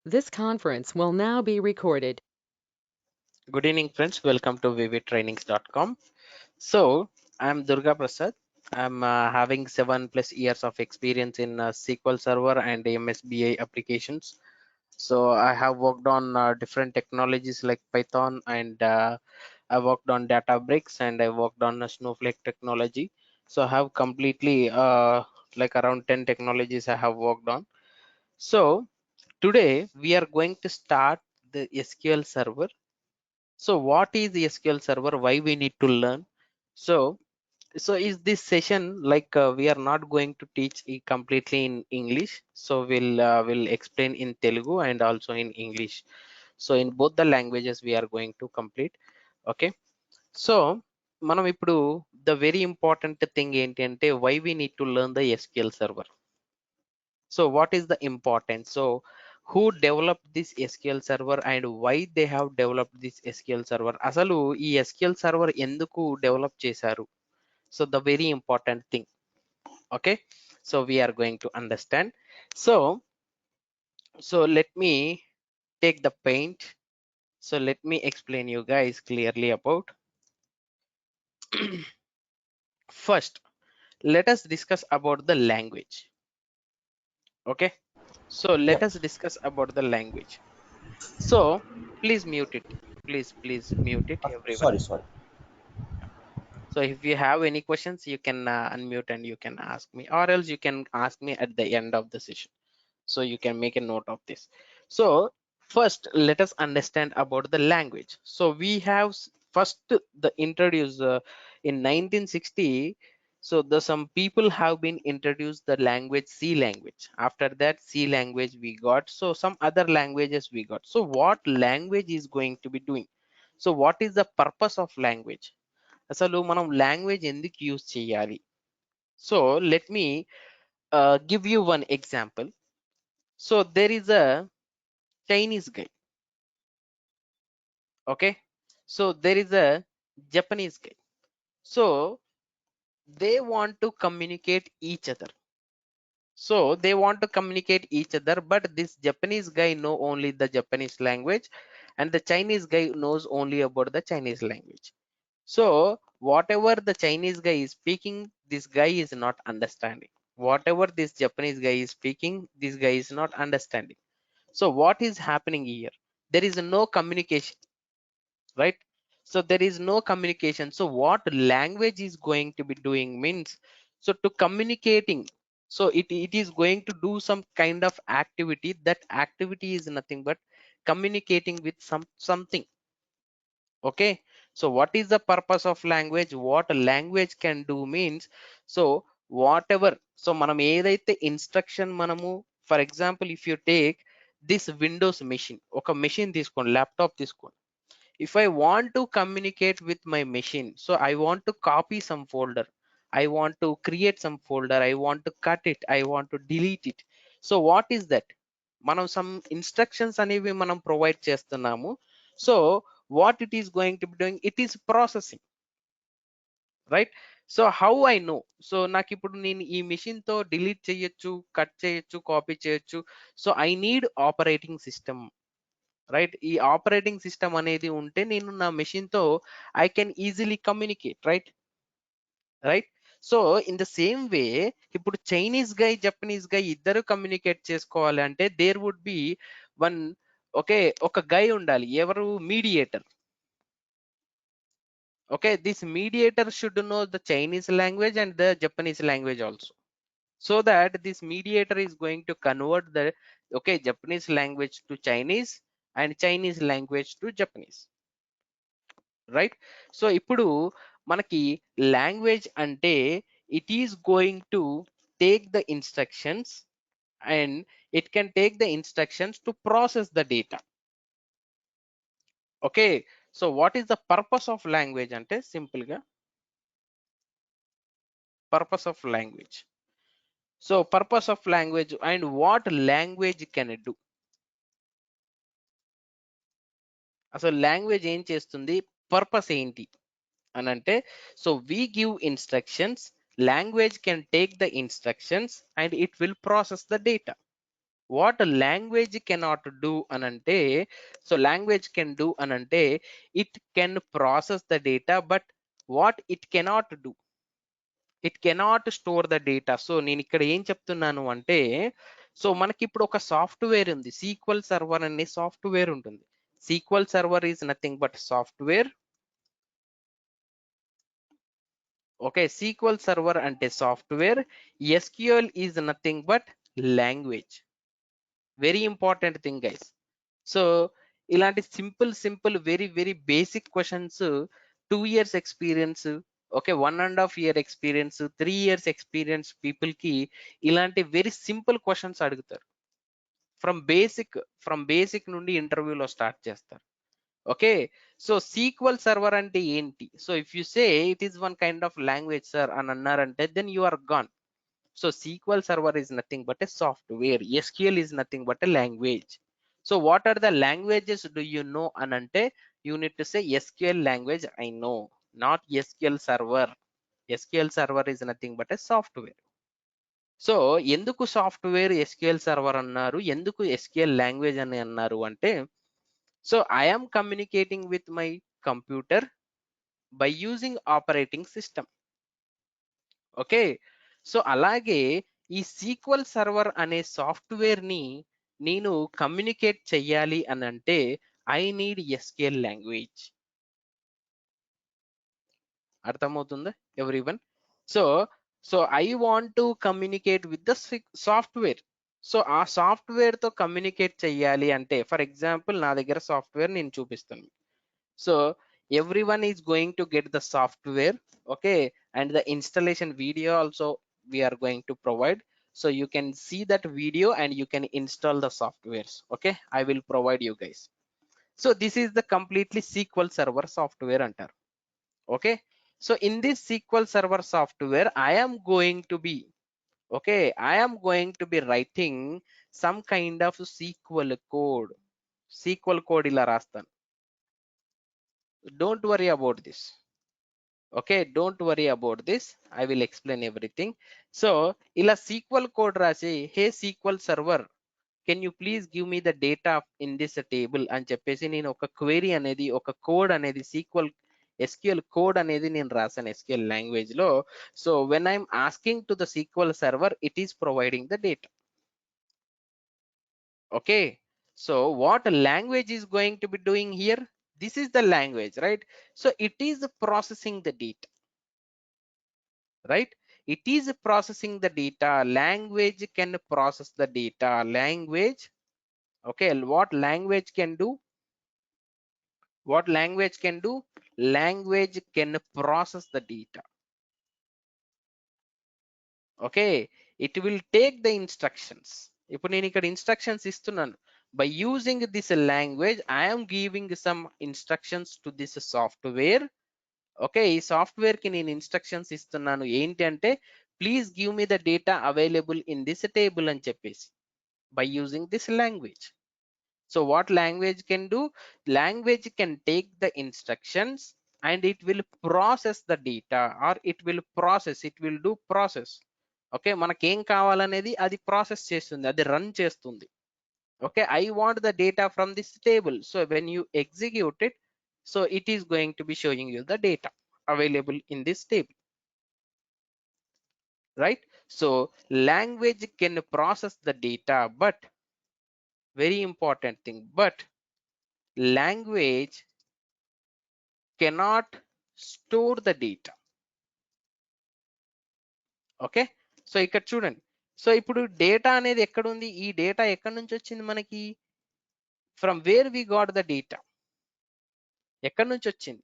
This conference will now be recorded. Good evening, friends. Welcome to vividtrainings.com. So, I'm Durga Prasad. I'm having 7+ years of experience in SQL Server and MSBI applications. So, I have worked on different technologies like Python, and I worked on Databricks, and I worked on Snowflake technology. So, I have completely like around 10 technologies I have worked on. So, today we are going to start the SQL Server. So what is the SQL Server? Why we need to learn? So, so is this session like we are not going to teach it completely in English. So we'll explain in Telugu and also in English. So in both the languages we are going to complete. Okay. So మనం ఇప్పుడు the very important thing ఏంటి అంటే why we need to learn the SQL Server. So what is the importance? So who developed this SQL server and why they have developed this SQL server? అసలు ఈ SQL server ఎందుకు develop చేశారు? So the very important thing. Okay. So we are going to understand. So let me take the paint. So let me explain you guys clearly about. First, let us discuss about the language. Okay. So let Yep. us discuss about the language. So please mute it. Please mute it, everyone. Sorry. So if you have any questions, you can unmute and you can ask me, or else you can ask me at the end of the session. So you can make a note of this. So first, let us understand about the language. So we have first the introduce in 1960. So the some people have been introduced the language C language. After that C language we got. So some other languages we got. So what language is going to be doing? So what is the purpose of language? అసలు మనం language ఎందుకు use చేయాలి? So let me give you one example. So there is a Chinese guy. Okay. So there is a Japanese guy. So they want to communicate each other. So they want to communicate each other, but this Japanese guy know only the Japanese language, and the Chinese guy knows only about the Chinese language. So whatever the Chinese guy is speaking, this guy is not understanding. Whatever this Japanese guy is speaking, this guy is not understanding. So what is happening here? There is no communication, right? So there is no communication. So what language is going to be doing means, so to communicating, so it is going to do some kind of activity. That activity is nothing but communicating with something. Okay. So what is the purpose of language? What language can do means, so whatever, so మనం ఏదైతే instruction మనము, for example if you take this Windows machine, ఒక machine తీసుకోండి, laptop తీసుకోండి. If I want to communicate with my machine, so I want to copy some folder, I want to create some folder, I want to cut it, I want to delete it. So what is that? మనం some instructions అనేవి మనం provide చేస్తున్నాము. So what it is going to be doing, it is processing, right? So how I know? So నాకు ఇప్పుడు నేను ఈ machine తో delete చేయొచ్చు, కట్ చేయొచ్చు, కాపీ చేయొచ్చు. So I need operating system, right? ఈ ఆపరేటింగ్ సిస్టమ్ అనేది ఉంటే నేను నా మెషిన్ తో I can easily communicate, right. So in the same way, ఇప్పుడు చైనీస్ గై జపనీస్ గై ఇద్దరు కమ్యూనికేట్ చేసుకోవాలి అంటే there would be one, okay, ఒక గై ఉండాలి. ఎవరు? Mediator. Okay, this mediator should know the Chinese language and the Japanese language also, so that this mediator is going to convert the, okay, Japanese language to Chinese and Chinese language to Japanese, right? So ఇప్పుడు మనకి language అంటే it is going to take the instructions and it can take the instructions to process the data. Okay. So what is the purpose of language అంటే simple గా purpose of language. So purpose of language and what language can it do. అసలు language ఏం చేస్తుంది, purpose ఏంటి అని అంటే, so we give instructions, language can take the instructions and it will process the data. What language cannot do anante, so language can do anante, it can process the data, but what it cannot do, it cannot store the data. So నేను ఇక్కడ ఏం చెప్తున్నాను అంటే, so మనకి ఇప్పుడు ఒక software ఉంది, sequel server అనే సాఫ్ట్వేర్ ఉంటుంది. Sequel server is nothing but software. Okay, sequel server అంటే software, SQL is nothing but language. Very important thing guys. So ఇలాంటి simple very very basic questions 2 years experience, okay 1.5 year experience, 3 years experience people కి ఇలాంటి very simple questions అడుగుతారు. From basic నుండి ఇంటర్వ్యూలో start చేస్తారు. Okay, so sequel server అంటే ఏంటి? So if you say it is one kind of language sir అని అన్నారంటే then you are gone. So SQL Server is nothing but a software. SQL is nothing but a language. So what are the languages do you know anante? You need to say SQL language I know, not SQL Server. SQL Server is nothing but a software. So ఎందుకు software SQL server అన్నారు, ఎందుకు SQL language అని అన్నారు అంటే, so I am communicating with my computer by using operating system. Okay, so అలాగే ఈ sequel server అనే software ని నేను కమ్యూనికేట్ చెయ్యాలి అని అంటే ఐ నీడ్ ఎస్క్యూఎల్ లాంగ్వేజ్. అర్థమవుతుందా everyone? So so I want to communicate with the software. So ఆ సాఫ్ట్వేర్ తో కమ్యూనికేట్ చెయ్యాలి అంటే, ఫర్ ఎగ్జాంపుల్ నా దగ్గర సాఫ్ట్వేర్ నేను చూపిస్తాను. So everyone is going to get the software, okay, and the installation video also we are going to provide. So you can see that video and you can install the softwares. Okay, I will provide you guys. So this is the completely SQL Server software antar. Okay, so in this SQL Server software I am going to be, okay, I am going to be writing some kind of SQL code. SQL code ila rastan. Don't worry about this. Okay, don't worry about this, I will explain everything. So ila SQL code rasi, hey SQL server, can you please give me the data in this table అని చెప్పేసి నేను ఒక query అనేది, ఒక code అనేది, SQL code అనేది నేను రాసాను SQL లాంగ్వేజ్ లో. So when I'm asking to the SQL server, it is providing the data. Okay, so what language is going to be doing here? This is the language, right? So it is processing the data, right? It is processing the data. Language can process the data. Language, okay, what language can do? What language can do? Language can process the data. Okay, it will take the instructions. ఇప్పుడు నేను ఇక్కడ instructions ఇస్తున్నాను. By using this language I am giving some instructions to this software. Okay, ఈ software కి నేను instructions ఇస్తున్నాను ఏంటి అంటే, please give me the data available in this table అని చెప్పేసి, by using this language. So what language can do? Language can take the instructions and it will process the data, or it will do process. Okay, మనకేం కావాలనేది అది process చేస్తుంది, అది run చేస్తుంది. Okay, I want the data from this table. So when you execute it, so it is going to be showing you the data available in this table, right? So language can process the data, but very important thing, but language cannot store the data. Okay, so ఇక్కడ చూడండి. So ఇప్పుడు data అనేది ఎక్కడ ఉంది? ఈ data ఎక్కడి నుంచి వచ్చింది మనకి? From where we got the data? ఎక్కడి నుంచి వచ్చింది?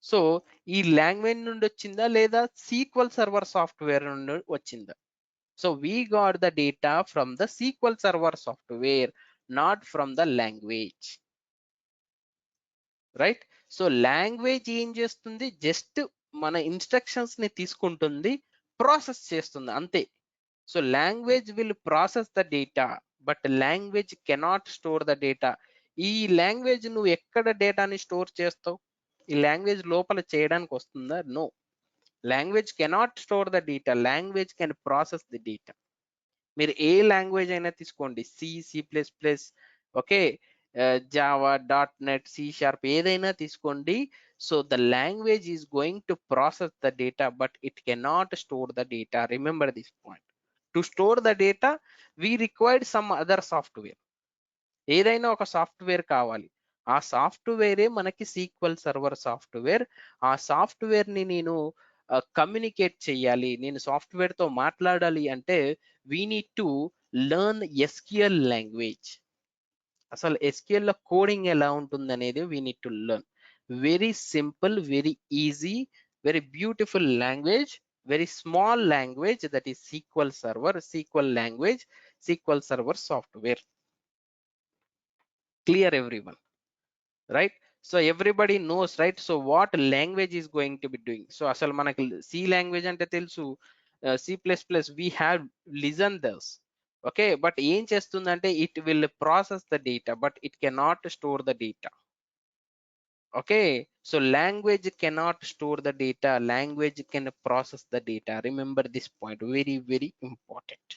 సో ఈ లాంగ్వేజ్ నుండి వచ్చిందా, లేదా సీక్వెల్ సర్వర్ సాఫ్ట్వేర్ నుండి వచ్చిందా? So we got the data from the SQL Server software, not from the language, right? So language ఏం చేస్తుంది? జస్ట్ మన ఇన్స్ట్రక్షన్స్ ని తీసుకుంటుంది, ప్రాసెస్ చేస్తుంది అంతే. So language will process the data, but language cannot store the data. ఈ language నువ్వు ఎక్కడ డేటాని స్టోర్ చేస్తావు? ఈ లాంగ్వేజ్ లోపల చేయడానికి వస్తుందా? No, language cannot store the data, language can process the data. మీరు ఏ లాంగ్వేజ్ అయినా తీసుకోండి, C++, okay, Java, .NET, C# ఏదైనా తీసుకోండి. So the language is going to process the data but it cannot store the data. Remember this point. To store the data we required some other software. ఏదైనా ఒక software కావాలి. ఆ సాఫ్ట్వేరే మనకి SQL server software. ఆ software ని నేను communicate చేయాలి, నేను సాఫ్ట్వేర్ తో మాట్లాడాలి అంటే we need to learn SQL language. అసలు SQL లో కోడింగ్ ఎలా ఉంటుంది అనేది we need to learn. Very simple, very easy, very beautiful language, very small language, that is sequel server, sequel language, sequel server software. Clear everyone, right? So everybody knows, right? So what language is going to be doing? So అసలు మనకి C language అంటే తెలుసు, C++ we have listened this, okay, but ఏం చేస్తుందంటే it will process the data but it cannot store the data. Okay, so language cannot store the data, language can process the data. Remember this point, very very important.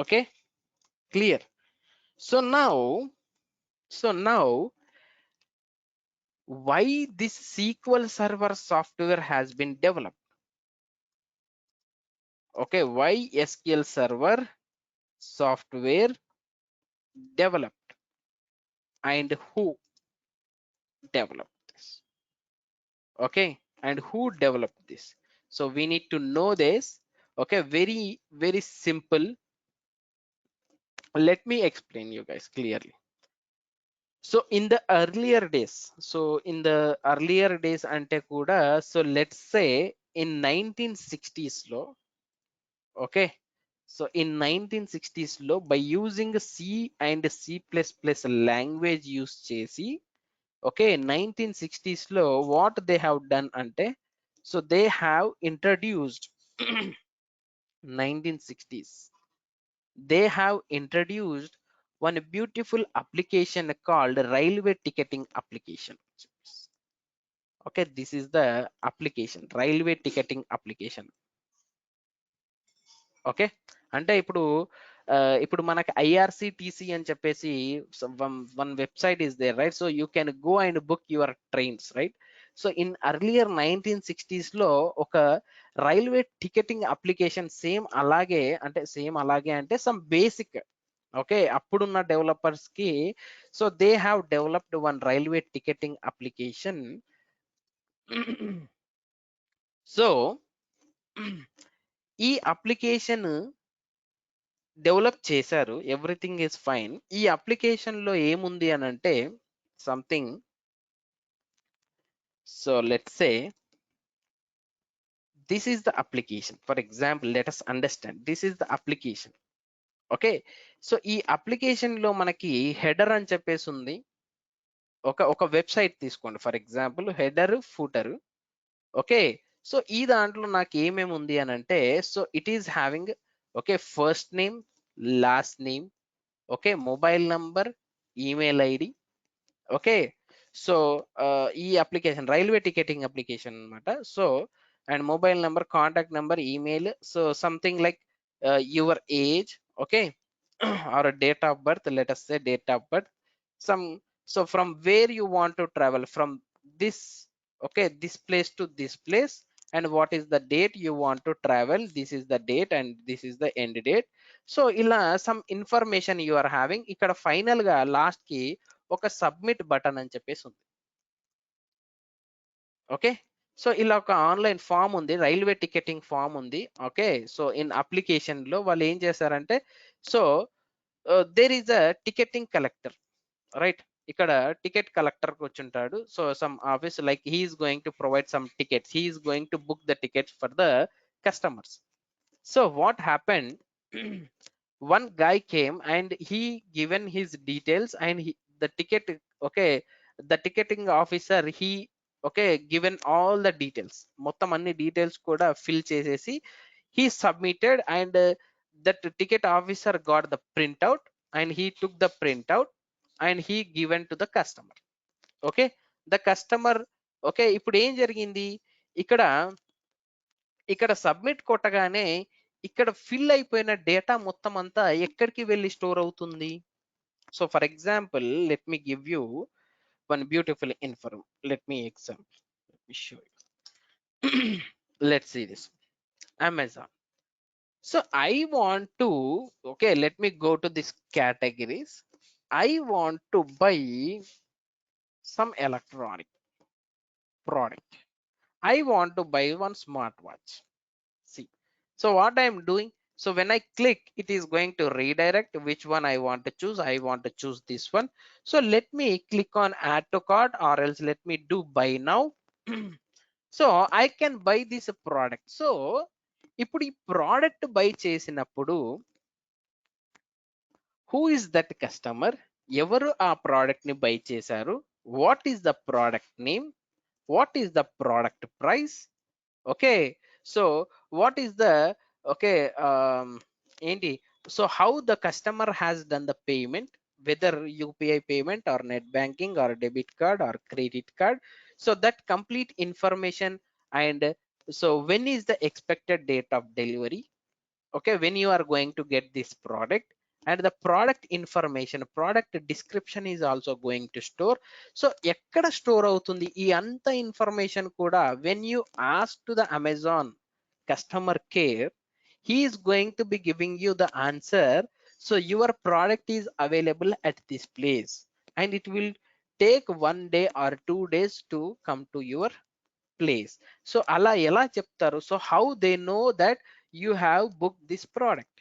Okay, clear? So now why this SQL Server software has been developed? Okay, why SQL Server software developed and who developed this? Okay, and who developed this? So we need to know this. Okay, very very simple. Let me explain you guys clearly. So in the earlier days, ante kuda, so let's say in 1960s lo, okay, so in 1960s లో by using C and C++ language use చేసి, okay, 1960s లో what they have done అంటే, so they have introduced 1960s they have introduced one beautiful application called railway ticketing application. Okay, this is the application, railway ticketing application. Okay, అంటే ఇప్పుడు మనకి IRCTC అని చెప్పేసి one website is there, right? So you can go and book your trains, right? So in earlier 1960s లో ఒక railway ticketing application same అలాగే అంటే some basic, okay, అప్పుడున్న డెవలపర్స్ కి, so they have developed one railway ticketing application. So ఈ application develop చేశారు, everything is fine. ఈ application లో ఏముంది అని అంటే something, so let's say this is the application. For example let us understand this is the application. Okay, so ఈ application లో మనకి హెడర్ అని చెప్పేసి ఉంది. ఒక వెబ్సైట్ తీసుకోండి, for example header footer. Okay, so ఈ దాంట్లో నాకు ఏమేమి ఉంది అని అంటే, so it is having, okay, first name, last name, okay, mobile number, email ID. Okay, so ఈ అప్లికేషన్ రైల్వే టికెటింగ్ అప్లికేషన్ అన్నమాట. So and mobile number, contact number, email, so something like your age, okay, are date of birth, let us say date of birth, some, so from where you want to travel from this, okay, this place to this place, and what is the date you want to travel, this is the date and this is the end date. So ఇలా some information you are having. ఇక్కడ final గా last కి ఒక submit button అని చెప్పేసి ఉంది. Okay, so ఇలా ఒక ఆన్లైన్ ఫామ్ ఉంది, రైల్వే టికెటింగ్ ఫామ్ ఉంది. ఓకే, సో ఇన్ అప్లికేషన్ లో వాళ్ళు ఏం చేశారంటే, so there is a ticketing collector, right? ఇక్కడ టికెట్ కలెక్టర్ కూర్చుంటాడు. So some office like he's going to provide some tickets, he's going to book the tickets for the customers. So what happened? One guy came and he given his details and the ticket, okay, the ticketing officer, he, okay, given all the details, మొత్తం అన్ని details కూడా fill చేసేసి he submitted, and that ticket officer got the printout and he took the printout and he given to the customer. Okay, the customer, okay, ఇప్పుడు ఏం జరిగింది, ఇక్కడ ఇక్కడ submit కొట్టగానే ఇక్కడ ఫిల్ అయిపోయిన డేటా మొత్తం అంతా ఎక్కడికి వెళ్ళి స్టోర్ అవుతుంది? So for example let me give you one beautiful inform. Let me example. Let me show you. Let's see this. Amazon. So I want to, okay, let me go to this categories. I want to buy some electronic product. I want to buy one smartwatch. See, so what I am doing, so when I click, it is going to redirect which one I want to choose. I want to choose this one. So let me click on add to cart, or else let me do buy now. So I can buy this product. So ఇప్పుడు ఈ product by చేసినప్పుడు who is that customer, ఎవరు ఆ product ని by చేశారు, what is the product name, what is the product price, okay, so what is the, okay, ఏంటి, so how the customer has done the payment, whether UPI payment or net banking or debit card or credit card, so that complete information. And so when is the expected date of delivery, okay, when you are going to get this product, and the product information, product description is also going to store. So ekkada store avutundi ee anta information kuda, when you ask to the Amazon customer care, he is going to be giving you the answer. So your product is available at this place, and it will take 1 day or 2 days to come to your place. So ala ela cheptaru, so how they know that you have booked this product.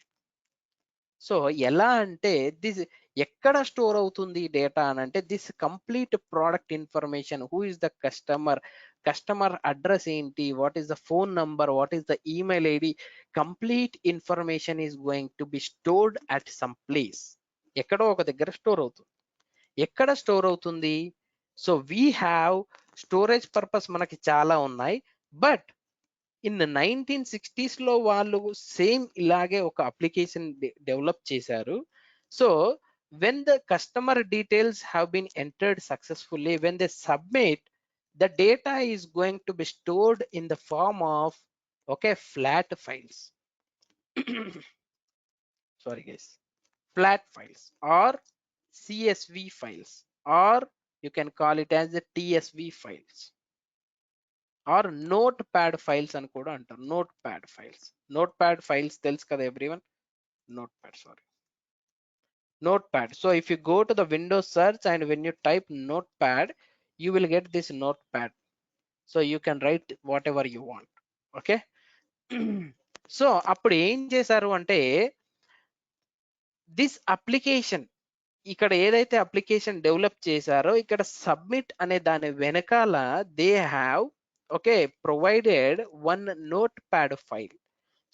So ఎలా అంటే this ఎక్కడ store అవుతుంది data అని అంటే, this complete product information, who is the customer, customer address ఏంటి, what is the phone number, what is the email ID, complete information is going to be stored at some place. ఎక్కడో ఒక దగ్గర store అవుతుంది. ఎక్కడ store అవుతుంది? So we have storage purpose మనకి చాలా ఉన్నాయి, బట్ ఇన్ 1960s లో వాళ్ళు సేమ్ ఇలాగే ఒక అప్లికేషన్ డెవలప్ చేశారు. So when the customer details have been entered successfully, when they submit, the data is going to be stored in the form of, okay, flat files. Sorry guys, flat files or CSV files, or you can call it as the TSV files, or notepad files అని కూడా అంటారు. Notepad files, notepad files తెలుసు కదా everyone, notepad, sorry, notepad. So if you go to the Windows search and when you type notepad, you will get this note pad. So you can write whatever you want, okay. So అప్పుడు ఏం చేశారు అంటే, this application, ఇక్కడ ఏదైతే application develop చేశారో, ఇక్కడ submit అనే దాని వెనకాల they have, okay, provided one note pad file.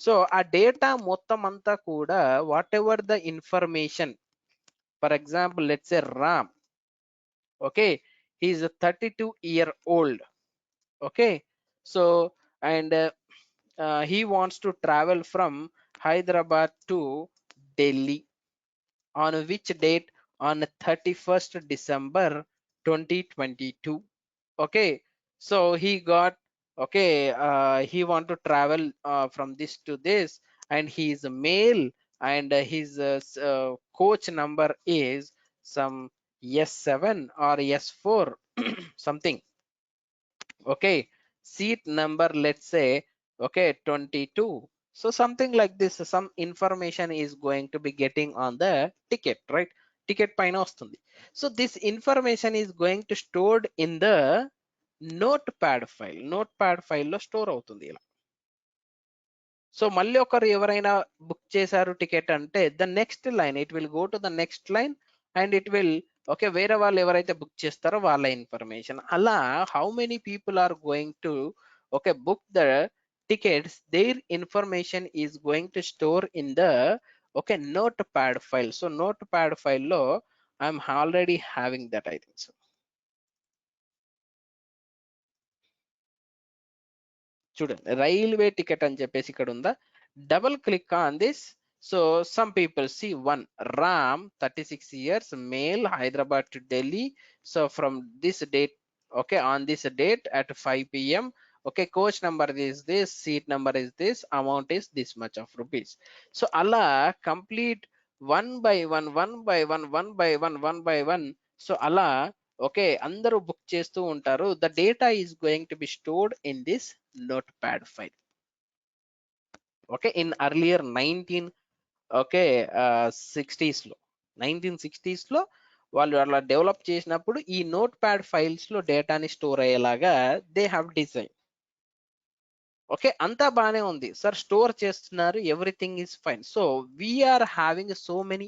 So ఆ డేటా మొత్తం అంతా కూడా, whatever the information, for example let's say Ram, okay, he's 32-year-old, okay, so and he wants to travel from Hyderabad to Delhi on which date, on 31st December 2022, okay. So he got, okay, he want to travel from this to this, and he is a male, and his coach number is some S7 or S4 something, okay, seat number let's say, okay, 22. So something like this, some information is going to be getting on the ticket, right? Ticket పైన వస్తుంది. So this information is going to stored in the notepad file. Notepad file లో store అవుతుంది ఇలా. So మళ్ళీ ఒకరు ఎవరైనా book చేశారు ticket అంటే, the next line it will go to the next line, and it will, okay, వేరే వాళ్ళు ఎవరైతే బుక్ చేస్తారో వాళ్ళ ఇన్ఫర్మేషన్. అలా how many people are going to, okay, book the tickets, their information is going to store in the, okay, note pad file. So note pad file లో I'm already having that, I think so. చూడండి, railway ticket అని చెప్పేసి ఇక్కడ ఉందా, double click on this. So some people see one Ram 36 years male Hyderabad to Delhi, so from this date, okay, on this date at 5 p.m. okay, coach number is this, seat number is this, amount is this much of rupees. So అలా complete one by one so అలా okay అందరూ book చేస్తూ ఉంటారు. The data is going to be stored in this note pad file. Okay in earlier okay 60s లో 1960s లో వాళ్ళు అలా develop చేసినప్పుడు ఈ నోట్ ప్యాడ్ ఫైల్స్ లో డేటాని స్టోర్ అయ్యేలాగా దే హ్యావ్ డిజైన్. ఓకే అంతా బానే ఉంది సార్, స్టోర్ చేస్తున్నారు, everything is fine. So we are having so many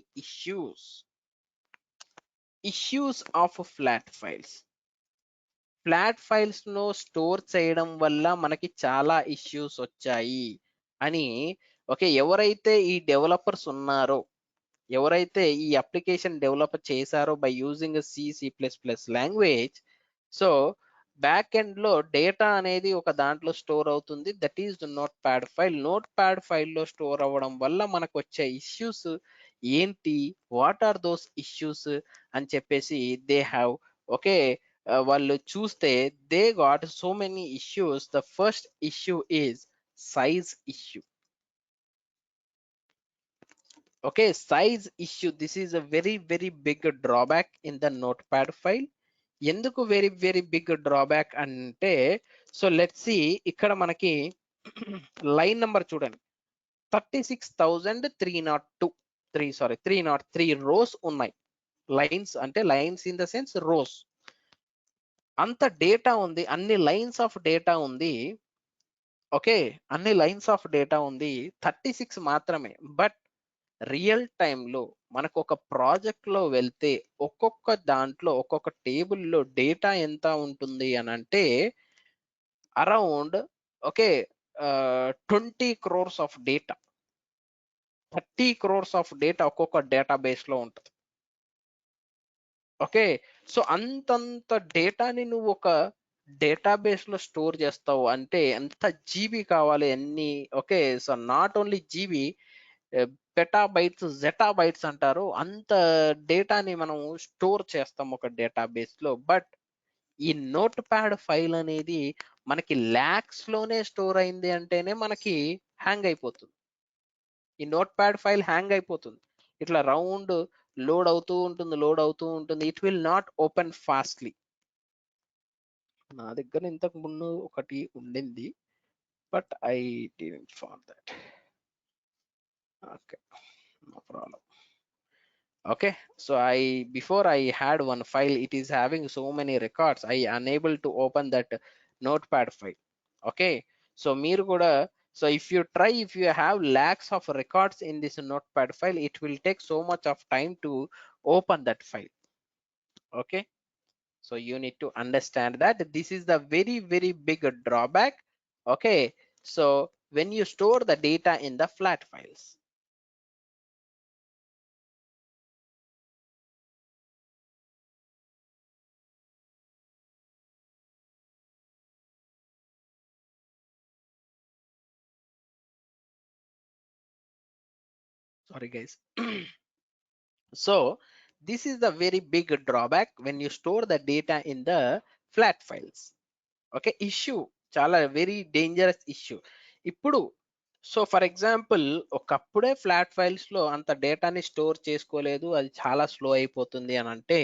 issues of flat files. Flat files లో స్టోర్ చేయడం వల్ల మనకి చాలా ఇష్యూస్ వచ్చాయి అని ఓకే ఎవరైతే ఈ డెవలపర్స్ ఉన్నారో, ఎవరైతే ఈ అప్లికేషన్ డెవలప్ చేశారో by using C++ language, so back end లో డేటా అనేది ఒక దాంట్లో స్టోర్ అవుతుంది, that is not pad file. Note pad ఫైల్లో స్టోర్ అవ్వడం వల్ల మనకు వచ్చే ఇష్యూస్ ఏంటి, వాట్ ఆర్ దోస్ ఇష్యూస్ అని చెప్పేసి దే హ్యావ్ ఓకే వాళ్ళు చూస్తే they got so many issues. The first issue is size issue. okay size issue, this is a very big drawback in the notepad file. ఎందుకు very big drawback అంటే, so let's see ఇక్కడ మనకి line number చూడండి 36,302 303 rose ఉన్నాయి. Lines అంటే lines in the sense rows. అంత data ఉంది, అన్ని లైన్స్ ఆఫ్ డేటా ఉంది. ఓకే అన్ని లైన్స్ ఆఫ్ డేటా ఉంది, 36 మాత్రమే. బట్ రియల్ టైంలో మనకు ఒక ప్రాజెక్ట్ లో వెళ్తే ఒక్కొక్క దాంట్లో ఒక్కొక్క టేబుల్లో డేటా ఎంత ఉంటుంది అని అంటే around okay 20 crores of data, 30 crores of data ఒక్కొక్క డేటాబేస్ లో ఉంటుంది. ఓకే సో అంతంత డేటాని నువ్వు ఒక డేటాబేస్ లో స్టోర్ చేస్తావు అంటే ఎంత జీబీ కావాలి, ఎన్ని okay so not only GB, petabytes zettabytes అంటారు, అంత డేటాని మనం స్టోర్ చేస్తాం ఒక డేటాబేస్ లో. బట్ ఈ నోట్ ప్యాడ్ ఫైల్ అనేది మనకి ల్యాక్స్ లోనే స్టోర్ అయింది అంటేనే మనకి హ్యాంగ్ అయిపోతుంది. ఈ నోట్ ప్యాడ్ ఫైల్ హ్యాంగ్ అయిపోతుంది, ఇట్లా రౌండ్ లోడ్ అవుతూ ఉంటుంది. It will not open fastly. నా దగ్గర ఇంతకు ముందు ఒకటి ఉండింది, but I didn't found that. Okay no problem. okay so before I had one file, it is having so many records, I unable to open that notepad file. okay so మీరు కూడా so if you have lakhs of records in this notepad file, it will take so much of time to open that file. okay so you need to understand that this is the very big drawback. okay so when you store the data in the flat files. sorry guys. So this is the very big drawback when you store the data in the flat files. okay issue చాలా very dangerous issue. ఇప్పుడు so for example ఒకప్పుడే flat files లో అంత డేటాని store చేసుకోలేదు, అది చాలా slow అయిపోతుంది అని అంటే,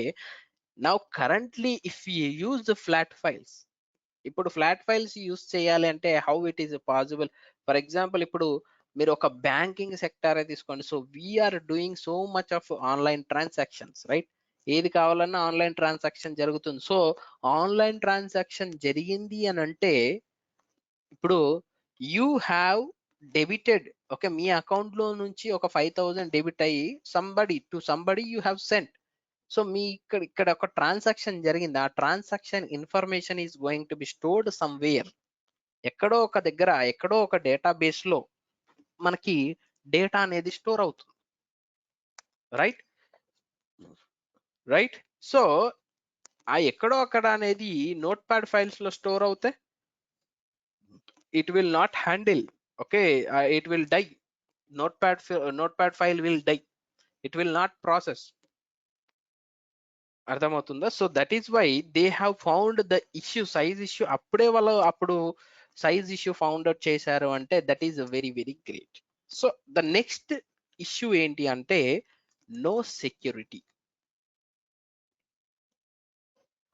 now currently if you use the flat files, ఇప్పుడు ఫ్లాట్ ఫైల్స్ యూస్ చేయాలి అంటే how it is possible. For example ఇప్పుడు మీరు ఒక బ్యాంకింగ్ సెక్టారే తీసుకోండి. So we are doing so much of online transactions right, ఏది కావాలన్నా ఆన్లైన్ ట్రాన్సాక్షన్ జరుగుతుంది. సో ఆన్లైన్ ట్రాన్సాక్షన్ జరిగింది అని అంటే ఇప్పుడు యూ హ్యావ్ డెబిటెడ్, ఓకే మీ అకౌంట్ లో నుంచి ఒక 5,000 డెబిట్ అయ్యి somebody you have sent. So మీ ఇక్కడ ఒక ట్రాన్సాక్షన్ జరిగింది, ఆ transaction information is going to be stored somewhere, ఎక్కడో ఒక దగ్గర ఎక్కడో ఒక డేటాబేస్ లో మనకి డేటా అనేది స్టోర్ అవుతుంది. రైట్ రైట్ సో ఆ ఎక్కడో అక్కడ అనేది నోట్ ప్యాడ్ ఫైల్స్ లో స్టోర్ అవుతే it will not handle. Okay it will die, notepad file will die, it will not process. అర్థమవుతుందా? So that is why they have found the issue, size issue. అప్పుడే వాళ్ళు అప్పుడు size issue found out చేశారు అంటే that is very very great. So the next issue ఏంటి అంటే no security.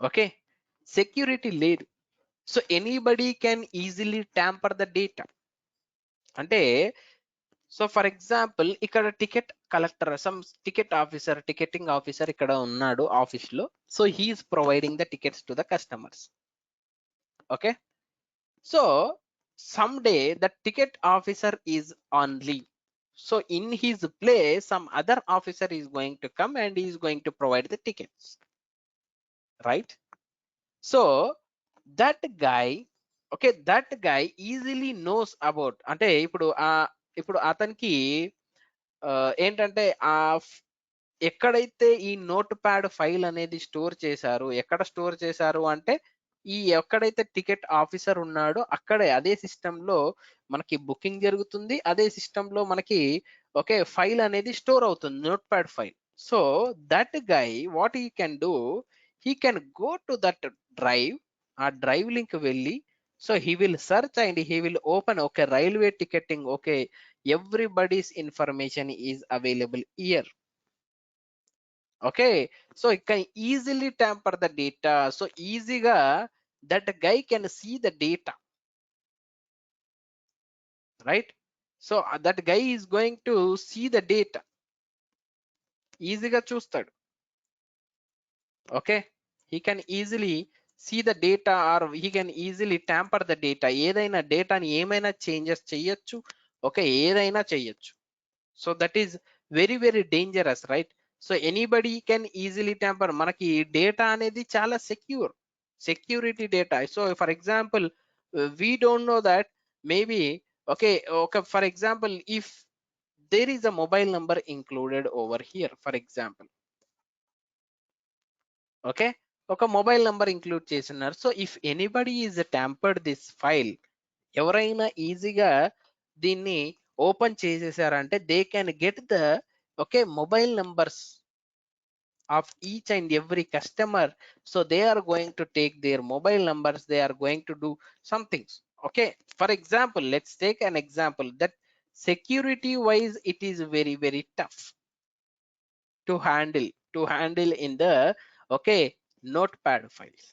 Okay, security లేదు. So anybody can easily tamper the data. అంటే so for example ఇక్కడ ticket collector, some ticket officer, ticketing officer ఇక్కడ ఉన్నాడు office లో. So he's providing the tickets to the customers. Okay, so some day the ticket officer is on leave. So in his place some other officer is going to come and he is going to provide the tickets, right? So that guy, okay, that guy easily knows about, అంటే ఇప్పుడు అతనికి ఏంటంటే ఎక్కడైతే ఈ note pad file అనేది store చేశారు, ఎక్కడ store చేశారు అంటే ఈ ఎక్కడైతే టికెట్ ఆఫీసర్ ఉన్నాడో అక్కడే అదే సిస్టమ్ లో మనకి బుకింగ్ జరుగుతుంది, అదే సిస్టమ్ లో మనకి ఓకే ఫైల్ అనేది స్టోర్ అవుతుంది, note pad file. So that guy what he can do, he can go to that drive, ఆ డ్రైవ్ లింక్ వెళ్ళి so he will search and he will open okay railway ticketing, okay everybody's information is available year. okay, so it can easily tamper the data. So easyగా that guy can see the data, right? So that guy is going to see the data, ఈజీగా చూస్తాడు. okay, he can easily see the data or he can easily tamper the data. ఏదైనా డేటాని ఏమైనా changes చేయొచ్చు, okay ఏదైనా చేయొచ్చు. So that is very very dangerous, right? So anybody can easily tamper. మనకి data అనేది చాలా secure, security data. So for example we don't know that maybe okay ఒక for example if there is a mobile number included over here, for example, okay, ఒక mobile number include చేస్తున్నారు. So if anybody is tampered this file, ఎవరైనా ఈజీగా దీన్ని open చేసేసారంటే they can get the okay mobile numbers of each and every customer. So they are going to take their mobile numbers, they are going to do some things. Okay, for example, let's take an example that security wise it is very very tough to handle in the okay notepad files.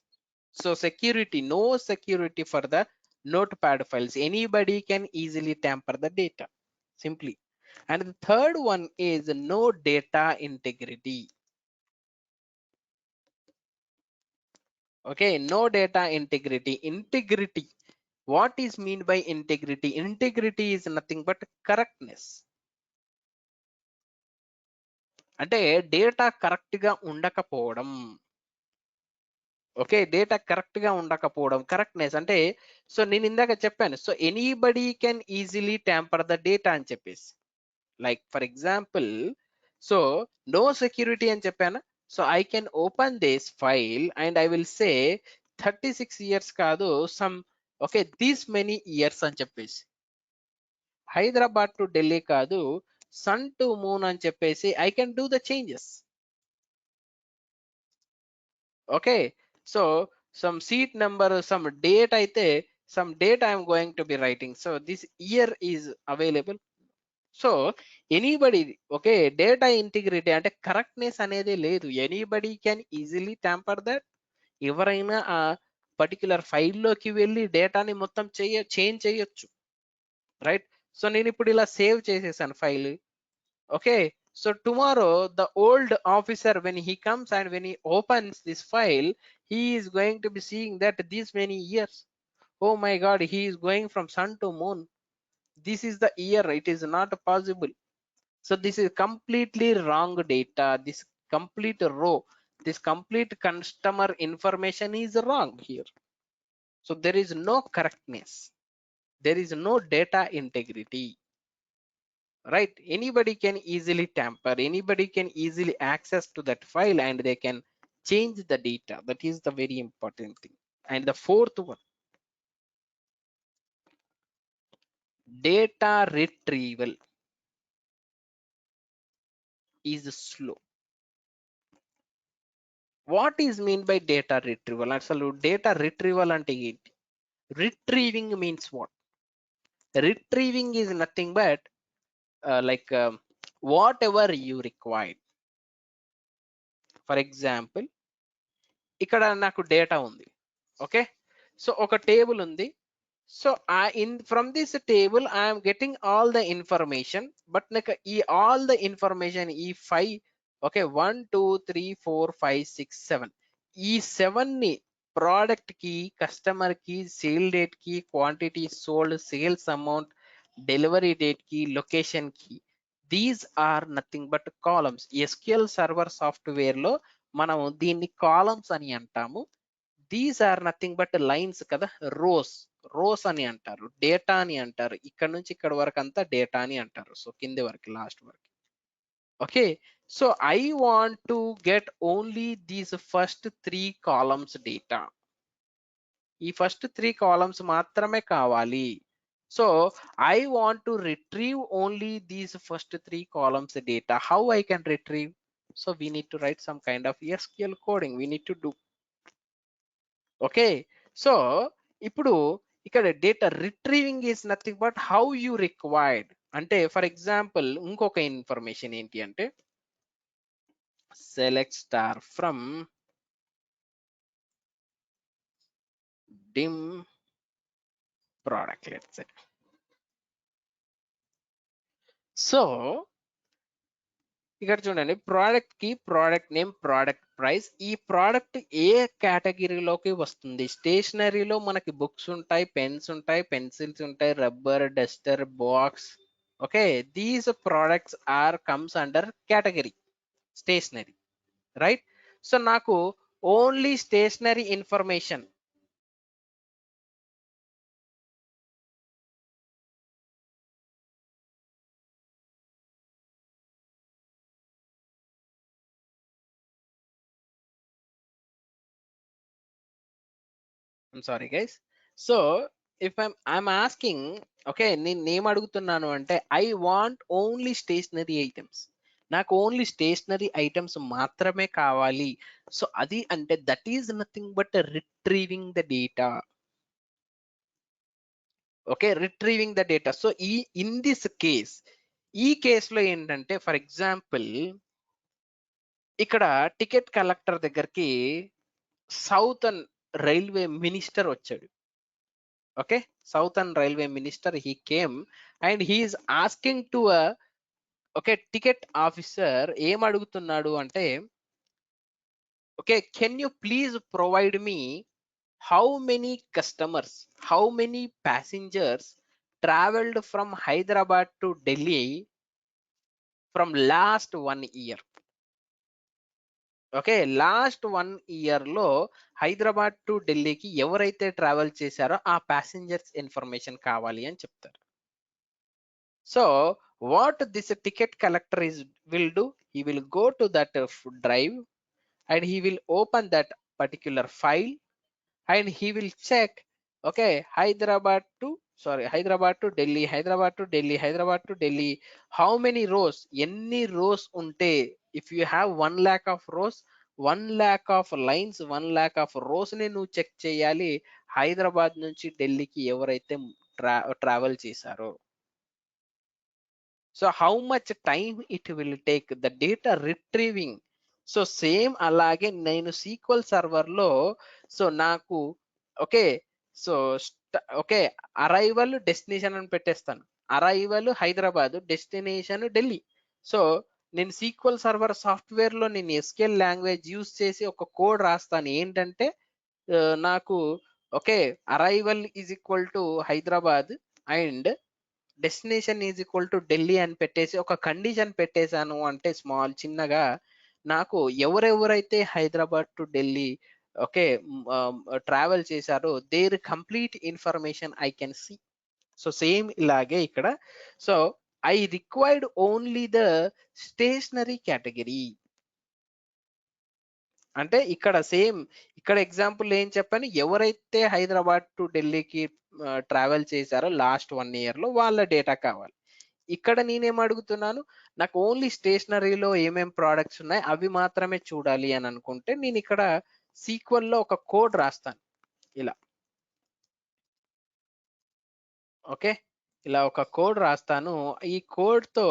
So security, no security for the notepad files, anybody can easily tamper the data simply. And the third one is no data integrity. okay, no data integrity. Integrity, what is mean by integrity? Integrity is nothing but correctness. అంటే data correct గా ఉండకపోవడం. Okay, data correct గా ఉండకపోవడం, correctness అంటే so నేను ఇందాక చెప్పాను, so anybody can easily tamper the data అని చెప్పేసి. Like for example so no security అని చెప్పాను. So I can open this file and I will say 36 years కాదు, some okay these many years అని చెప్పేసి, హైదరాబాద్ టు ఢిల్లీ కాదు, సన్ టు మూన్ అని చెప్పేసి I can do the changes. Okay, so some seat number, some date అయితే some date I am going to be writing, so this year is available. So anybody okay data integrity అంటే correctness అనేది లేదు, anybody can easily tamper that. ఎవరైనా ఆ particular ఫైల్లోకి వెళ్ళి డేటాని మొత్తం change చేయొచ్చు, రైట్? సో నేను ఇప్పుడు ఇలా సేవ్ చేసేసాను file. okay, so tomorrow the old officer when he comes and when he opens this file, he is going to be seeing that these many years, oh my god, he is going from sun to moon, this is the year, it is not possible. So this is completely wrong data, this complete row, this complete customer information is wrong here. So there is no correctness, there is no data integrity, right? Anybody can easily tamper, anybody can easily access to that file and they can change the data. That is the very important thing. And the fourth one, data retrieval is slow. What is mean by data retrieval? అసలు data retrieval అంటే ఏంటి? Retrieving means what? Retrieving is nothing but like whatever you required. For example, ఇక్కడ నాకు data ఉంది. Okay, so ఒక table ఉంది. So from this table I am getting all the information, but నాకు ఈ all the information ఈ 5, okay, 1 2 3 4 5 6 7, ఈ 7 ని ప్రోడక్ట్ కి, కస్టమర్ కి, సేల్ డేట్ కి, quantity sold, sales amount, delivery date కి, లొకేషన్ కి, these are nothing but columns. SQL server software లో మనం దీన్ని కాలమ్స్ అని అంటాము. These are nothing but lines కదా, రోస్. రోస్ అని అంటారు, డేటా అని అంటారు. ఇక్కడ నుంచి ఇక్కడ వరకు అంతా డేటా అని అంటారు. సో కింది వరకు, లాస్ట్ వరకు. Okay, so I want to get only these first 3 columns data. ఈ ఫస్ట్ 3 కాలమ్స్ మాత్రమే కావాలి. So I want to retrieve only these first 3 columns data. How I can retrieve? So we need to write some kind of SQL coding we need to do. Okay, so ఇప్పుడు ఇక్కడ data retrieving is nothing but how you required. అంటే for example ఇంకొక information ఏంటి అంటే select star from dim product, let's say. So ఇక్కడ చూడండి, product కి product name, product price. ఈ ప్రోడక్ట్ ఏ కేటగిరీలోకి వస్తుంది? స్టేషనరీలో మనకి బుక్స్ ఉంటాయి, పెన్స్ ఉంటాయి, పెన్సిల్స్ ఉంటాయి, rubber, duster, box. Okay, these products are comes under category stationery, right? So నాకు only stationery information. I'm sorry guys. So if I'm asking, okay, నేను ఏం అడుగుతున్నాను అంటే I want only stationery items. నాకు only stationery items మాత్రమే కావాలి. So అది అంటే that is nothing but retrieving the data. Okay, retrieving the data. So in this case, ఈ కేసులో ఏంటంటే ఫర్ ఎగ్జాంపుల్ ఇక్కడ టికెట్ కలెక్టర్ దగ్గరికి సౌతర్న్ రైల్వే మినిస్టర్ వచ్చాడు. okay, southern railway minister, he came and he is asking to a okay ticket officer, ఏం అడుగుతున్నాడు అంటే okay, can you please provide me how many customers, how many passengers traveled from Hyderabad to Delhi from last 1 year. Okay, last 1 year లో Hyderabad to ఢిల్లీకి ఎవరైతే travel చేశారో ఆ passengers information కావాలి అని చెప్తారు. So what this ticket collector will do, he will go to that drive and he will open that particular file and he will check, okay, Hyderabad to Delhi, Hyderabad to Delhi, Hyderabad to Delhi, how many rows, ఎన్ని rows ఉంటే, if you have 1 lakh of rows, 1 lakh of lines, 1 lakh of rows ని నువ్వు check చేయాలి హైదరాబాద్ నుంచి ఢిల్లీకి ఎవరైతే travel చేశారో. So how much time it will take the data retrieving. So same అలాగే నేను సీక్వెల్ సర్వర్ లో సో నాకు okay, so okay, arrival destination అని పెట్టేస్తాను. Arrival Hyderabad, destination Delhi. So నేను సీక్వెల్ సర్వర్ సాఫ్ట్వేర్ లో నేను SQL లాంగ్వేజ్ యూస్ చేసి ఒక కోడ్ రాస్తాను ఏంటంటే నాకు okay, arrival is equal to Hyderabad and destination is equal to Delhi అని పెట్టేసి ఒక కండిషన్ పెట్టేశాను అంటే స్మాల్ చిన్నగా, నాకు ఎవరెవరైతే Hyderabad to Delhi okay travel చేశారో their complete information I can see. So same ఇలాగే ఇక్కడ, so I required only the stationery category. అంటే ఇక్కడ సేమ్ ఇక్కడ ఎగ్జాంపుల్ ఏం చెప్పాను, ఎవరైతే హైదరాబాద్ టు ఢిల్లీకి ట్రావెల్ చేశారో లాస్ట్ 1 year లో వాళ్ళ డేటా కావాలి. ఇక్కడ నేనేం అడుగుతున్నాను, నాకు ఓన్లీ స్టేషనరీలో ఏమేం ప్రోడక్ట్స్ ఉన్నాయి అవి మాత్రమే చూడాలి అని అనుకుంటే నేను ఇక్కడ సీక్వెల్ లో ఒక కోడ్ రాస్తాను ఇలా. ఓకే, ఇలా ఒక కోడ్ రాస్తాను. ఈ కోడ్ తో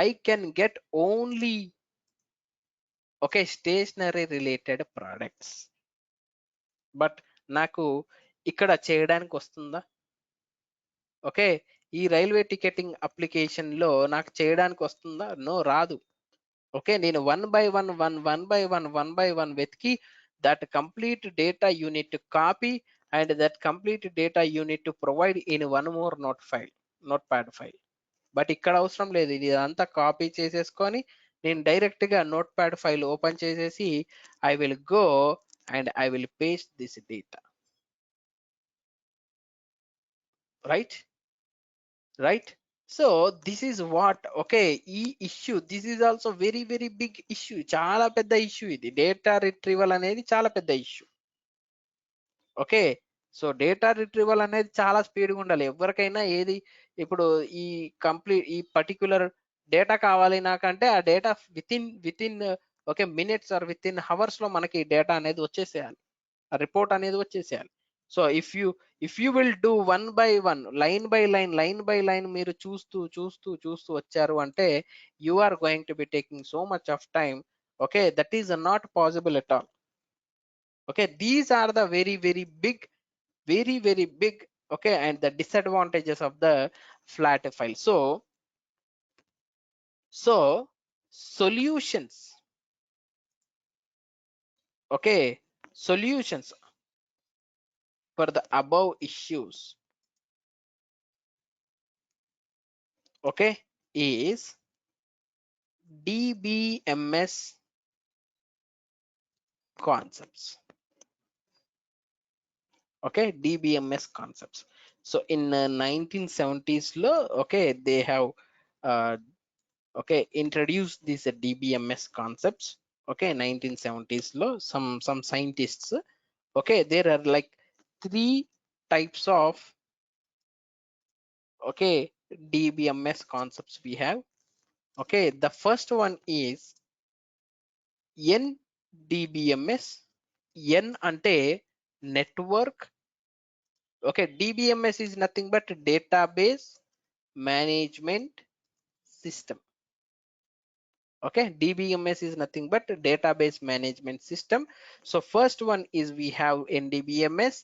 I can get only okay stationery related products. But నాకు ఇక్కడ చేయడానికి వస్తుందా? ఓకే, ఈ రైల్వే టికెటింగ్ అప్లికేషన్ లో నాకు చేయడానికి వస్తుందా? నో, రాదు. ఓకే, నేను వన్ బై వన్ వెతికి that complete data unit copy and that complete data unit to provide in one more note pad file. But ఇక్కడ అవసరం లేదు, ఇది అంతా కాపీ చేసేసుకొని నేను డైరెక్ట్ గా నోట్ ప్యాడ్ ఫైల్ ఓపెన్ చేసేసి I will go and I will paste this data. Right, right. So this is what, okay, ఈ issue, this is also very very big issue, చాలా పెద్ద ఇష్యూ ఇది. Data retrieval అనేది చాలా పెద్ద issue. Okay, so data retrieval అనేది చాలా స్పీడ్గా ఉండాలి ఎవరికైనా. ఏది ఇప్పుడు ఈ ఈ పర్టిక్యులర్ డేటా కావాలి నాకంటే ఆ data within okay minutes or within hours లో మనకి డేటా అనేది వచ్చేసేయాలి, ఆ రిపోర్ట్ అనేది వచ్చేసేయాలి. So if you will do one by one, line by line మీరు చూస్తూ వచ్చారు అంటే you are going to be taking so much of time. Okay, that is not possible at all. Okay, these are the very big, okay, and the disadvantages of the flat file. So solutions, okay, solutions for the above issues, okay, is dbms concepts. Okay, dbms concepts. So in 1970s lo, okay, they have uh, okay introduced these dbms concepts. Okay, 1970s lo some scientists, okay, there are like three types of, okay, dbms concepts we have. Okay, the first one is ndbms. N ante network. Okay, dbms is nothing but database management system. Okay, dbms is nothing but database management system. So first one is we have ndbms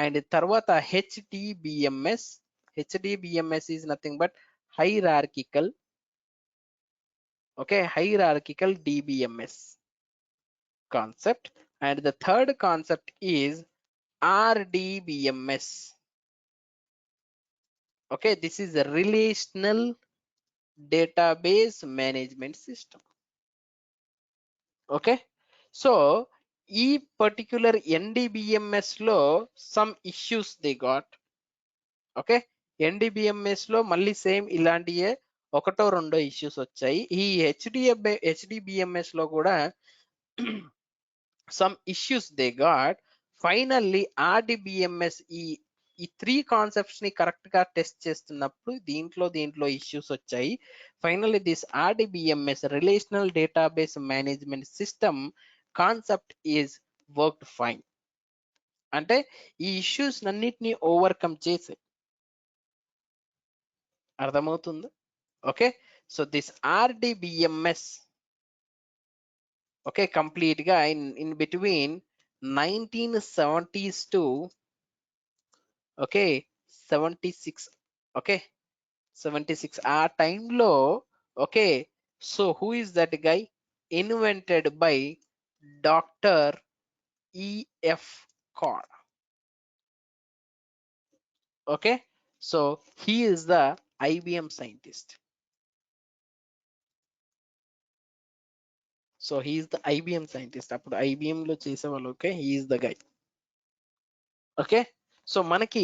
and tarvata hdbms is nothing but hierarchical, okay, hierarchical dbms concept. And the third concept is rdbms. Okay, this is a relational database management system. Okay, so ఈ particular NDBMS లో some issues they got. Okay, NDBMS లో మళ్ళీ same ఇలాంటియే ఒకటో రెండో issues వచ్చాయి. ఈ HDBMS లో కూడా some issues they got. Finally RDBMS ఈ త్రీ కాన్సెప్ట్స్ ని కరెక్ట్ గా టెస్ట్ చేస్తున్నప్పుడు దీంట్లో ఇష్యూస్ వచ్చాయి. Finally this RDBMS relational database management system concept is worked fine. అంటే ఈ ఇష్యూస్ అన్నిటిని ఓవర్కమ్ చేసి, అర్థమవుతుంది? Okay, so this RDBMS, okay, complete గా in between 1970s to okay 76, okay 76 ఆ టైంలో. Okay, so who is that guy? Invented by doctor E F Codd. Okay, so he is the IBM scientist. So he is the IBM scientist, అప్పుడు IBM లో చేసేవాళ్ళు. Okay, he is the guy. Okay, so మనకి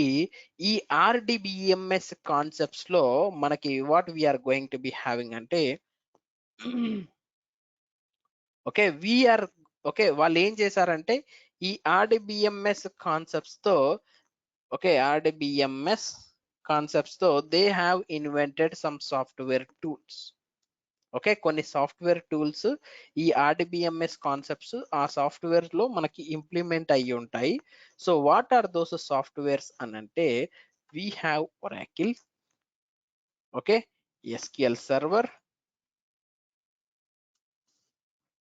ఈ RDBMS concepts లో మనకి what we're going to be having అంటే, okay we're, okay, వాళ్ళు ఏం చేశారంటే ఈ ఆర్డిబిఎంఎస్ కాన్సెప్ట్స్ తో, ఓకే, ఆర్డిబిఎంఎస్ కాన్సెప్ట్స్ తో they have invented some software tools. Okay, కొన్ని సాఫ్ట్వేర్ టూల్స్ ఈ ఆర్డిబిఎంఎస్ కాన్సెప్ట్స్ ఆ సాఫ్ట్వేర్ లో మనకి ఇంప్లిమెంట్ అయ్యి ఉంటాయి. So what are those softwares అని అంటే, we have Oracle, okay, SQL server,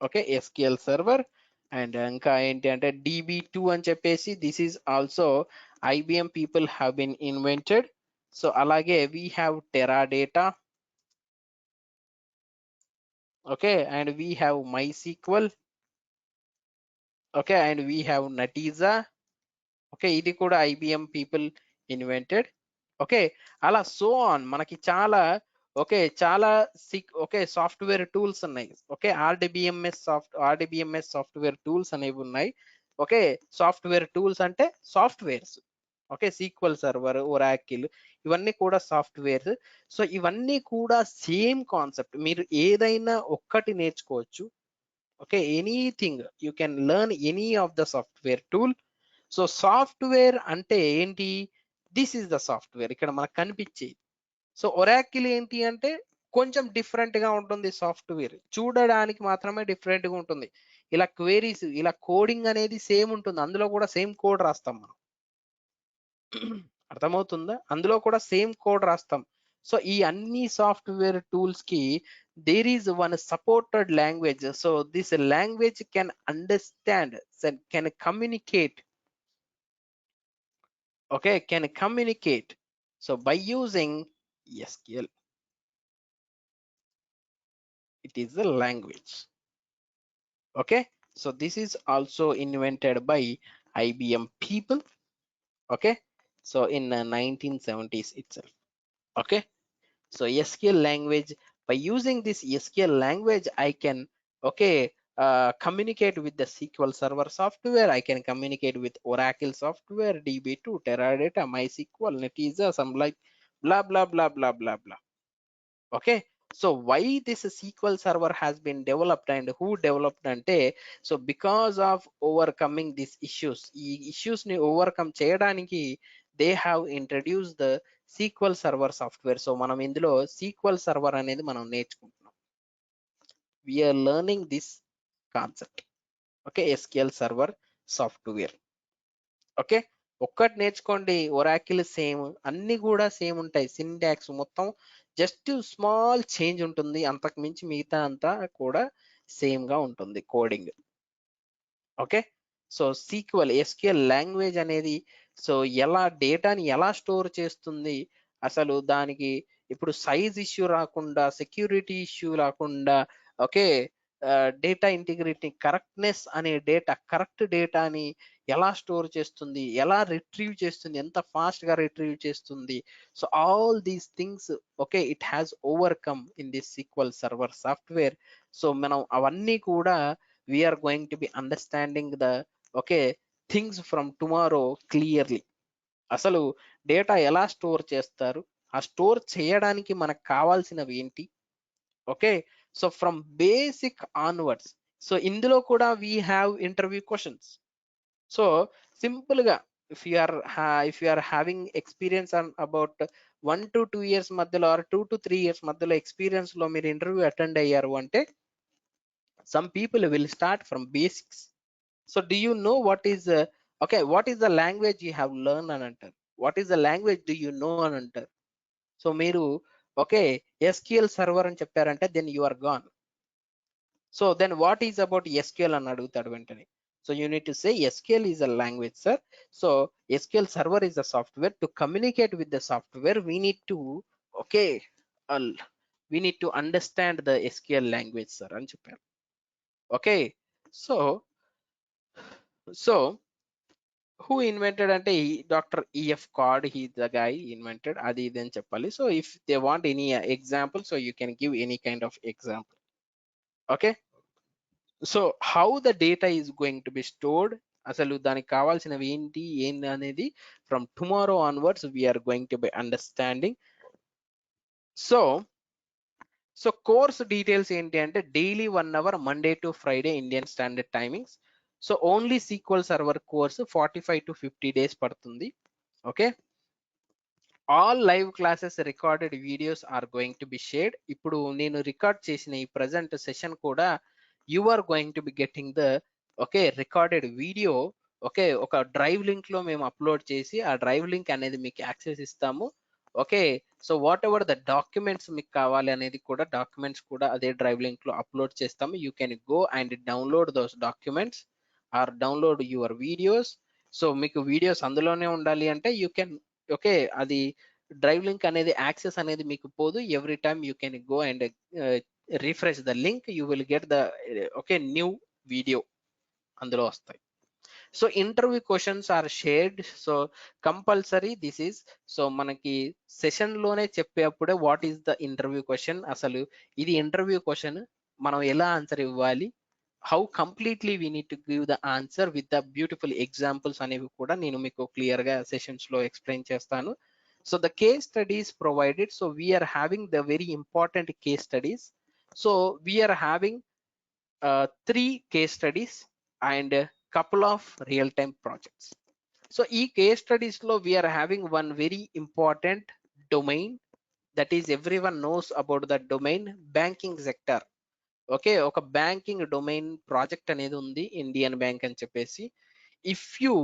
okay, SQL server, and ఇంకా ఏంటి అంటే DB2 అని చెప్పేసి this is also IBM people have been invented. So అలాగే we have Teradata, okay, and we have MySQL, okay, and we have Natiza, okay, ఇది కూడా IBM people invented, okay, అలా so on మనకి చాలా ఓకే చాలా okay software tools ఉన్నాయి, okay, RDBMS software tools అనేవి ఉన్నాయి, ఓకే, సాఫ్ట్వేర్ టూల్స్ అంటే softwares, okay, sequel server, Oracle, ఇవన్నీ కూడా సాఫ్ట్వేర్స్. సో ఇవన్నీ కూడా సేమ్ కాన్సెప్ట్, మీరు ఏదైనా ఒక్కటి నేర్చుకోవచ్చు, okay, anything you can learn any of the software tool. So software అంటే ఏంటి, దిస్ ఈస్ ద సాఫ్ట్వేర్ ఇక్కడ మనకు కనిపించేది. సో ఒరాకిల్ ఏంటి అంటే కొంచెం డిఫరెంట్ గా ఉంటుంది, సాఫ్ట్వేర్ చూడడానికి మాత్రమే డిఫరెంట్ గా ఉంటుంది, ఇలా క్వేరీస్ ఇలా కోడింగ్ అనేది సేమ్ ఉంటుంది, అందులో కూడా సేమ్ కోడ్ రాస్తాం మనం. అర్థమవుతుందా, అందులో కూడా సేమ్ కోడ్ రాస్తాం. సో ఈ అన్ని సాఫ్ట్వేర్ టూల్స్ కి there is one supported language. So this language can understand, can communicate, okay, can communicate, so by using SQL, it is a language, okay. So this is also invented by IBM people, okay, so in 1970s itself, okay. So SQL language, by using this SQL language I can, okay, communicate with the SQL server software, I can communicate with Oracle software, DB2, Teradata, MySQL, Netiza, some like blah blah blah blah blah blah, okay. So why this SQL server has been developed and who developed ante, so because of overcoming these issues, ఈ issues ని overcome చేయడానికి they have introduced the SQL server software. So మనం ఇందులో SQL server అనేది మనం నేర్చుకుంటున్నాం, we are learning this concept, okay, SQL server software, okay. ఒక్కటి నేర్చుకోండి, ఒరాకిల్ సేమ్, అన్ని కూడా సేమ్ ఉంటాయి, సింటాక్స్ మొత్తం జస్ట్ స్మాల్ చేంజ్ ఉంటుంది, అంతకు మించి మిగతా అంతా కూడా సేమ్ గా ఉంటుంది coding, okay. So SQL language అనేది సో ఎలా డేటాని ఎలా స్టోర్ చేస్తుంది, అసలు దానికి ఇప్పుడు సైజ్ ఇష్యూ రాకుండా, సెక్యూరిటీ ఇష్యూ రాకుండా, ఓకే, డేటా ఇంటిగ్రిటీ, కరెక్ట్నెస్ అనే డేటా, కరెక్ట్ డేటాని ఎలా స్టోర్ చేస్తుంది, ఎలా రిట్రీవ్ చేస్తుంది, ఎంత ఫాస్ట్ గా రిట్రీవ్ చేస్తుంది, so all these things, okay, it has overcome in this SQL server software. So మనం అవన్నీ కూడా we are going to be understanding the, okay, things from tomorrow clearly. అసలు డేటా ఎలా స్టోర్ చేస్తారు, ఆ స్టోర్ చేయడానికి మనకు కావాల్సినవి ఏంటి, okay. So from basic onwards, so ఇందులో కూడా we have interview questions. So simple గా if you are having experience on about 1 to 2 years మధ్యలో ఆర్ 2 to 3 years మధ్యలో ఎక్స్పీరియన్స్ లో మీరు ఇంటర్వ్యూ అటెండ్ అయ్యారు అంటే, some people will start from basics. So do you know what is okay, what is the language you have learned అని అంటారు, what is the language do you know అని అంటారు. So మీరు okay SQL server అని చెప్పారంటే then you are gone. So then what is about SQL అని అడుగుతాడు వెంటనే. So you need to say SQL is a language, sir. So SQL server is a software. To communicate with the software, we need to, okay, uh, we need to understand the SQL language, sir అని చెప్పారు, okay. So so who invented అంటే doctor EF card, he the guy invented, అది ఇది అని చెప్పాలి. So if they want any example, so you can give any kind of example, okay. So how the data is going to be stored, అసలు దానికి కావాల్సినవి ఏంటి అనేది from tomorrow onwards we are going to be understanding. So so course details ఏంటి అంటే daily 1 hour Monday to Friday Indian standard timings. So only SQL server course 45 to 50 days పడుతుంది, okay. All live classes recorded videos are going to be shared. ఇప్పుడు నేను record చేసిన ఈ present session కూడా you are going to be getting the, okay, recorded video okay, ఒక drive link లో మేము upload చేసి ఆ డ్రైవ్ లింక్ అనేది మీకు యాక్సెస్ ఇస్తాము. Okay, so what ever the documents మీకు కావాలి అనేది కూడా డాక్యుమెంట్స్ కూడా అదే డ్రైవ్ లింక్ లో అప్లోడ్ చేస్తాము. You can go and download those documents are download your videos. So మీకు వీడియోస్ అందులోనే ఉండాలి అంటే యూ కెన్, ఓకే, అది డ్రైవ్ లింక్ అనేది యాక్సెస్ అనేది మీకు పోదు. Every time you can go and refresh the link, you will get the okay new video అందులో వస్తాయి. So interview questions are shared. So compulsory this is, so మనకి session లోనే చెప్పేప్పుడే what is the interview question, అసలు ఇది interview question, మనం ఎలా answer ఇవ్వాలి, how completely we need to give the answer with the beautiful examples అనేవి కూడా నేను మీకు క్లియర్ గా సెషన్స్ లో ఎక్స్ప్లెయిన్ చేస్తాను. So the case studies provided, so we are having the very important case studies. So we are having 3 case studies and a couple of real-time projects. So e case studies lo we are having one very important domain, that is everyone knows about the domain, banking sector. Okay, ఒక banking domain project అనేది ఉంది Indian bank అని చెప్పేసి. If you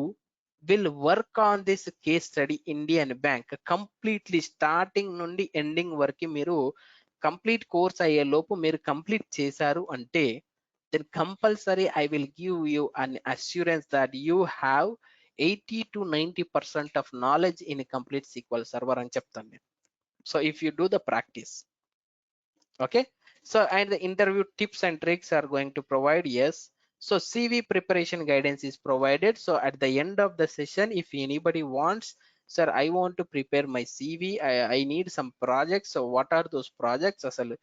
will work on this case study Indian bank completely starting నుండి ending వరకు మీరు complete course అయ్యే లోపు మీరు కంప్లీట్ చేశారు అంటే then compulsory I will give you an assurance that you have 80 to 90% of knowledge in a complete SQL server అని చెప్తాను నేను. So if you do the practice, okay, so and the interview tips and tricks are going to provide, yes. So CV preparation guidance is provided. So at the end of the session, if anybody wants, sir I want to prepare my CV, I need some projects, so what are those projects అసలు,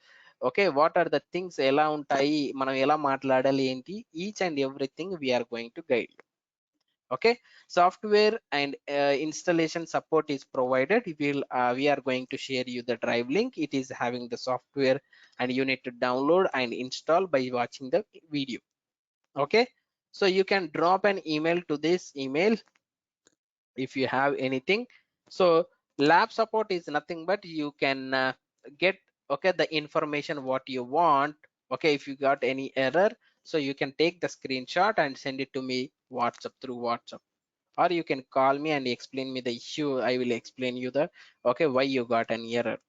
okay what are the things ఎలా ఉంటాయి, మనం ఎలా మాట్లాడాలి ఏంటి, each and everything we are going to guide. okay, software and installation support is provided. We are going to share you the drive link. It is having the software and you need to download and install by watching the video. Okay, so you can drop an email to this email if you have anything. So lab support is nothing but you can get, okay, the information what you want. Okay, if you got any error, so you can take the screenshot and send it to me WhatsApp, through WhatsApp, or you can call me and explain me the issue. I will explain you the, okay, why you got an error.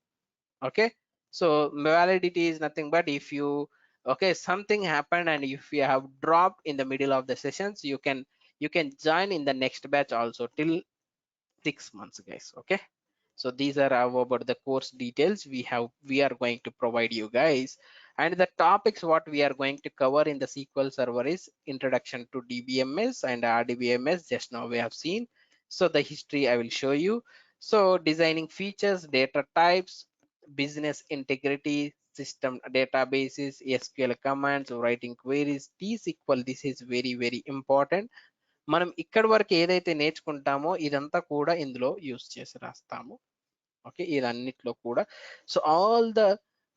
Okay, so validity is nothing but if you, okay, something happened and if you have dropped in the middle of the sessions, you can join in the next batch also till 6 months, guys. Okay, so these are about the course details we are going to provide you guys. And the topics what we are going to cover in the SQL server is introduction to DBMS and RDBMS, just now we have seen. So the history I will show you. So designing features, data types, business integrity, system databases, SQL commands, writing queries, T-SQL, this is very very important. మనం ఇక్కడ వరకు ఏదైతే నేర్చుకుంటామో ఇదంతా కూడా ఇందులో use చేసి రాస్తాము. Okay, ఇదన్నిట్లో కూడా. So all the,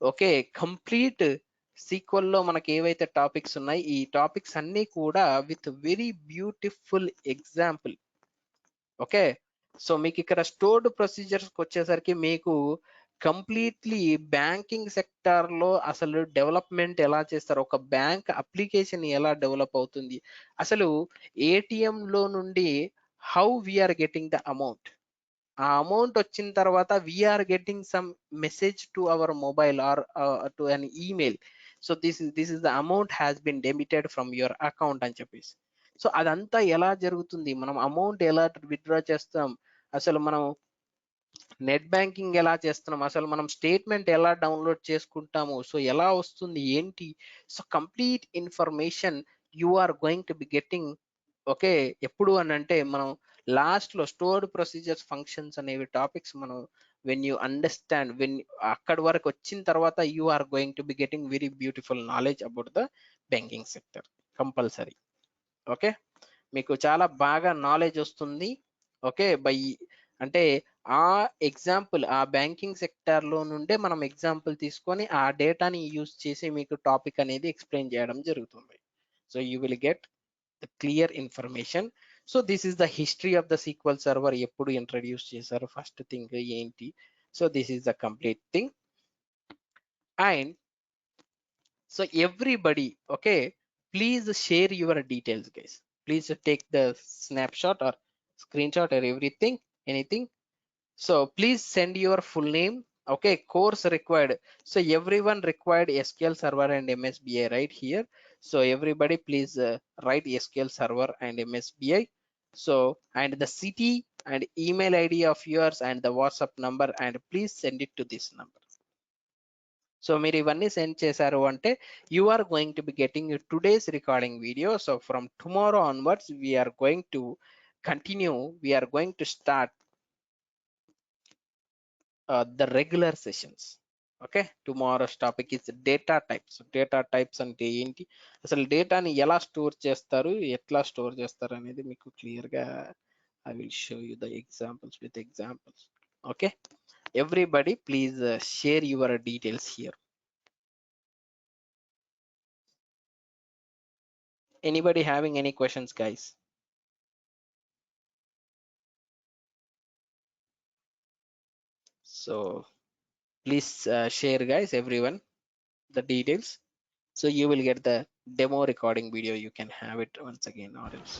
okay, complete sequel లో మనకి ఏవైతే టాపిక్స్ ఉన్నాయి ఈ టాపిక్స్ అన్ని కూడా with very beautiful example. Okay, so మీకు ఇక్కడ స్టోర్డ్ ప్రొసీజర్స్ వచ్చేసరికి మీకు కంప్లీట్లీ బ్యాంకింగ్ సెక్టార్ లో అసలు డెవలప్మెంట్ ఎలా చేస్తారు, ఒక బ్యాంక్ అప్లికేషన్ ఎలా డెవలప్ అవుతుంది, అసలు ఏటీఎం లో నుండి how we are getting the amount, ఆ అమౌంట్ వచ్చిన తర్వాత we are getting some message to our mobile or to an email. So this is the amount has been debited from your account అని చెప్పేసి. సో అదంతా ఎలా జరుగుతుంది, మనం అమౌంట్ ఎలా విత్డ్రా చేస్తాం, అసలు మనం నెట్ బ్యాంకింగ్ ఎలా చేస్తున్నాం, అసలు మనం స్టేట్మెంట్ ఎలా డౌన్లోడ్ చేసుకుంటాము, సో ఎలా వస్తుంది ఏంటి, so complete information you are going to be getting. Okay, ఎప్పుడు అని అంటే మనం లాస్ట్ లో స్టోర్డ్ ప్రొసీజర్స్ ఫంక్షన్స్ అనేవి టాపిక్స్ మనం వెన్ యూ అండర్స్టాండ్, వెన్ అక్కడి వరకు వచ్చిన తర్వాత you are going to be getting very beautiful knowledge about the banking sector compulsory. Okay, మీకు చాలా బాగా నాలెడ్జ్ వస్తుంది. ఓకే, బై అంటే ఆ ఎగ్జాంపుల్ ఆ బ్యాంకింగ్ సెక్టర్ లో నుండే మనం ఎగ్జాంపుల్ తీసుకొని ఆ డేటాని యూజ్ చేసి మీకు టాపిక్ అనేది ఎక్స్ప్లెయిన్ చేయడం జరుగుతుంది. So you will get the clear information. So this is the history of the sequel server, ఎప్పుడు ఇంట్రడ్యూస్ చేశారు, ఫస్ట్ థింగ్ ఏంటి, so this is the complete thing. And so everybody, okay, please share your details guys. please take the snapshot or screenshot or everything, anything. So please send your full name. Okay, course required. So everyone required SQL Server and MSBI right here. So everybody please write SQL Server and MSBI. So and the city and email ID of yours and the WhatsApp number, and please send it to this number. So మీరు ఇవన్నీ send చేశారు అంటే you are going to be getting today's recording video. So from tomorrow onwards we are going to continue, we are going to start the regular sessions. Okay, tomorrow's topic is data types. Data types అంటే ఏంటి, అసలు డేటాని ఎలా store చేస్తారు, ఎట్లా store చేస్తారు అనేది మీకు క్లియర్గా I will show you the examples with examples. Okay, everybody please share your details here. Anybody having any questions, guys? So please share, guys, everyone, the details, so you will get the demo recording video. You can have it once again or else.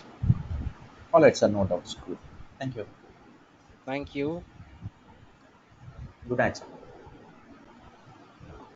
All right, sir. No doubts. Good. Thank you. Thank you. Good night, sir.